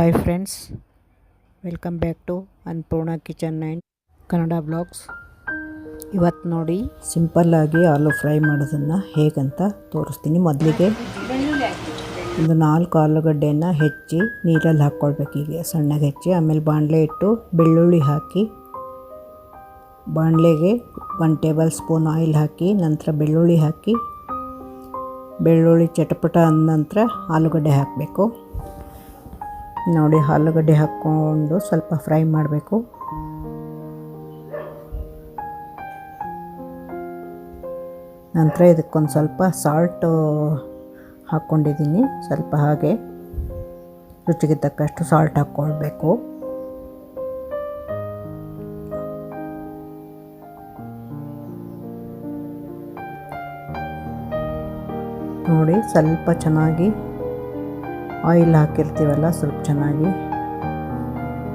Hi friends, welcome back to Annapurna kitchen and Kannada blogs. ಇವತ್ತು ನೋಡಿ ಸಿಂಪಲ್ಲಾಗಿ ಆಲೂ ಫ್ರೈ ಮಾಡೋದನ್ನು ಹೇಗಂತ ತೋರಿಸ್ತೀನಿ. ಮೊದಲಿಗೆ ಒಂದು 4 ಆಲೂಗಡ್ಡೆಯನ್ನು ಹೆಚ್ಚಿ ನೀರಲ್ಲಿ ಹಾಕ್ಕೊಳ್ಬೇಕು. ಹೀಗೆ ಸಣ್ಣಗೆ ಹೆಚ್ಚಿ ಆಮೇಲೆ ಬಾಣಲೆ ಇಟ್ಟು ಬೆಳ್ಳುಳ್ಳಿ ಹಾಕಿ, ಬಾಣಲೆಗೆ 1 ಟೇಬಲ್ ಸ್ಪೂನ್ ಆಯಿಲ್ ಹಾಕಿ, ನಂತರ ಬೆಳ್ಳುಳ್ಳಿ ಹಾಕಿ, ಬೆಳ್ಳುಳ್ಳಿ ಚಟಪಟ ಅಂದ ನಂತರ ಆಲೂಗಡ್ಡೆ ಹಾಕಬೇಕು. ನೋಡಿ, ಆಲೂಗಡ್ಡೆ ಹಾಕ್ಕೊಂಡು ಸ್ವಲ್ಪ ಫ್ರೈ ಮಾಡಬೇಕು. ನಂತರ ಇದಕ್ಕೊಂದು ಸ್ವಲ್ಪ ಸಾಲ್ಟು ಹಾಕ್ಕೊಂಡಿದ್ದೀನಿ. ಸ್ವಲ್ಪ ಹಾಗೆ ರುಚಿಗೆ ತಕ್ಕಷ್ಟು ಸಾಲ್ಟ್ ಹಾಕ್ಕೊಳ್ಬೇಕು. ನೋಡಿ, ಸ್ವಲ್ಪ ಚೆನ್ನಾಗಿ ಆಯಿಲ್ ಹಾಕಿರ್ತೀವಲ್ಲ, ಸ್ವಲ್ಪ ಚೆನ್ನಾಗಿ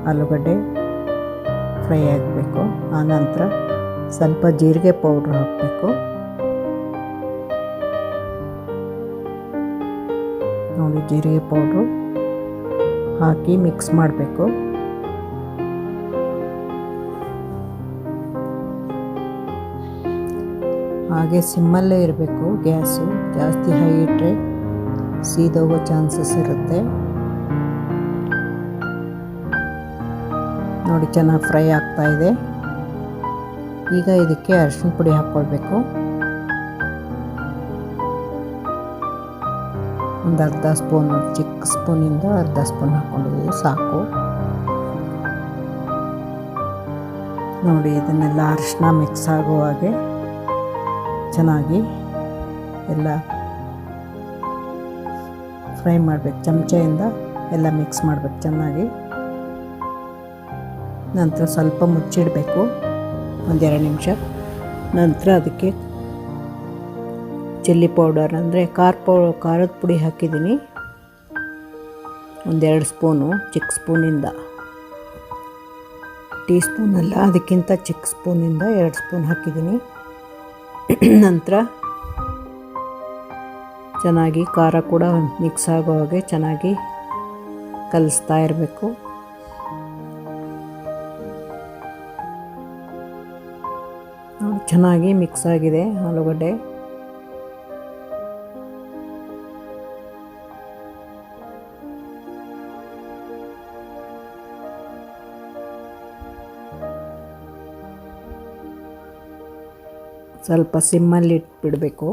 ಆಲೂಗಡ್ಡೆ ಫ್ರೈ ಆಗಬೇಕು. ಆನಂತರ ಸ್ವಲ್ಪ ಜೀರಿಗೆ ಪೌಡ್ರ್ ಹಾಕಬೇಕು. ನೋಡಿ, ಜೀರಿಗೆ ಪೌಡ್ರು ಹಾಕಿ ಮಿಕ್ಸ್ ಮಾಡಬೇಕು. ಹಾಗೆ ಸಿಮ್ಮಲ್ಲೇ ಇರಬೇಕು. ಗ್ಯಾಸು ಜಾಸ್ತಿ ಹೈ ಇಟ್ಟರೆ ಸೀದೋಗೋ ಚಾನ್ಸಸ್ ಇರುತ್ತೆ. ನೋಡಿ, ಚೆನ್ನಾಗಿ ಫ್ರೈ ಆಗ್ತಾ ಇದೆ. ಈಗ ಇದಕ್ಕೆ ಅರಿಶಿನ ಪುಡಿ ಹಾಕ್ಕೊಳ್ಬೇಕು. ಒಂದು ಅರ್ಧ ಸ್ಪೂನು, ಚಿಕ್ಕ ಸ್ಪೂನಿಂದ ಅರ್ಧ ಸ್ಪೂನ್ ಹಾಕ್ಕೊಂಡಿದ್ದೀವಿ, ಸಾಕು. ನೋಡಿ, ಇದನ್ನೆಲ್ಲ ಅರಿಶಿನ ಮಿಕ್ಸ್ ಆಗೋ ಹಾಗೆ ಚೆನ್ನಾಗಿ ಎಲ್ಲ ಫ್ರೈ ಮಾಡಬೇಕು. ಚಮಚೆಯಿಂದ ಎಲ್ಲ ಮಿಕ್ಸ್ ಮಾಡಬೇಕು ಚೆನ್ನಾಗಿ. ನಂತರ ಸ್ವಲ್ಪ ಮುಚ್ಚಿಡಬೇಕು 1-2 ನಿಮಿಷ. ನಂತರ ಅದಕ್ಕೆ ಚಿಲ್ಲಿ ಪೌಡರ್ ಅಂದರೆ ಖಾರದ ಪುಡಿ ಹಾಕಿದ್ದೀನಿ. 1-2 ಸ್ಪೂನು, ಚಿಕ್ಕ ಸ್ಪೂನಿಂದ, ಟೀ ಸ್ಪೂನಲ್ಲ, ಅದಕ್ಕಿಂತ ಚಿಕ್ಕ ಸ್ಪೂನಿಂದ 2 ಸ್ಪೂನ್ ಹಾಕಿದ್ದೀನಿ. ನಂತರ ಚೆನ್ನಾಗಿ ಖಾರ ಕೂಡ ಮಿಕ್ಸ್ ಆಗೋ ಹಾಗೆ ಚೆನ್ನಾಗಿ ಕಲಿಸ್ತಾ ಇರಬೇಕು. ಚೆನ್ನಾಗಿ ಮಿಕ್ಸ್ ಆಗಿದೆ ಆಲೂಗಡ್ಡೆ. ಸ್ವಲ್ಪ ಸಿಮ್ಮಲ್ಲಿ ಇಟ್ಬಿಡಬೇಕು.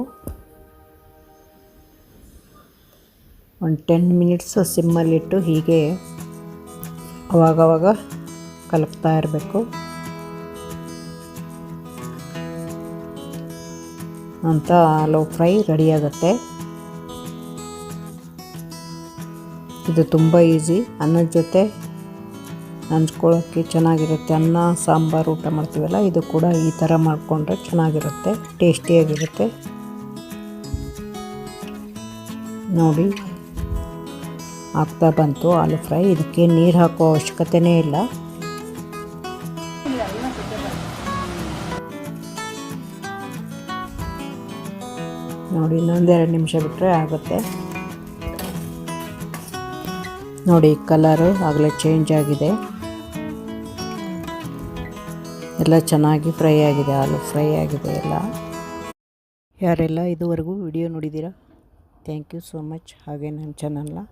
ಒಂದು 10 ಮಿನಿಟ್ಸ್ ಸಿಮ್ಮಲ್ಲಿಟ್ಟು ಹೀಗೆ ಅವಾಗವಾಗ ಕಲಕ್ತಾ ಇರಬೇಕು. ಅಂತ ಆಲೂ ಫ್ರೈ ರೆಡಿಯಾಗುತ್ತೆ. ಇದು ತುಂಬ ಈಸಿ. ಅನ್ನದ ಜೊತೆ ನಂಚ್ಕೊಳ್ಳೋಕ್ಕೆ ಚೆನ್ನಾಗಿರುತ್ತೆ. ಅನ್ನ ಸಾಂಬಾರು ಊಟ ಮಾಡ್ತೀವಲ್ಲ, ಇದು ಕೂಡ ಈ ಥರ ಮಾಡಿಕೊಂಡ್ರೆ ಚೆನ್ನಾಗಿರುತ್ತೆ, ಟೇಸ್ಟಿಯಾಗಿರುತ್ತೆ. ನೋಡಿ, ಆಗ್ತಾ ಬಂತು ಆಲೂ ಫ್ರೈ. ಇದಕ್ಕೆ ನೀರು ಹಾಕೋ ಅವಶ್ಯಕತೆಯೇ ಇಲ್ಲ. ನೋಡಿ, ಇನ್ನೊಂದು 2 ನಿಮಿಷ ಬಿಟ್ಟರೆ ಆಗುತ್ತೆ. ನೋಡಿ, ಕಲರು ಆಗಲೇ ಚೇಂಜ್ ಆಗಿದೆ. ಎಲ್ಲ ಚೆನ್ನಾಗಿ ಫ್ರೈ ಆಗಿದೆ, ಆಲೂ ಫ್ರೈ ಆಗಿದೆ ಎಲ್ಲ. ಯಾರೆಲ್ಲ ಇದುವರೆಗೂ ವಿಡಿಯೋ ನೋಡಿದ್ದೀರಾ, ಥ್ಯಾಂಕ್ ಯು ಸೋ ಮಚ್. ಹಾಗೆ ನನ್ನ ಚಾನಲ್ನ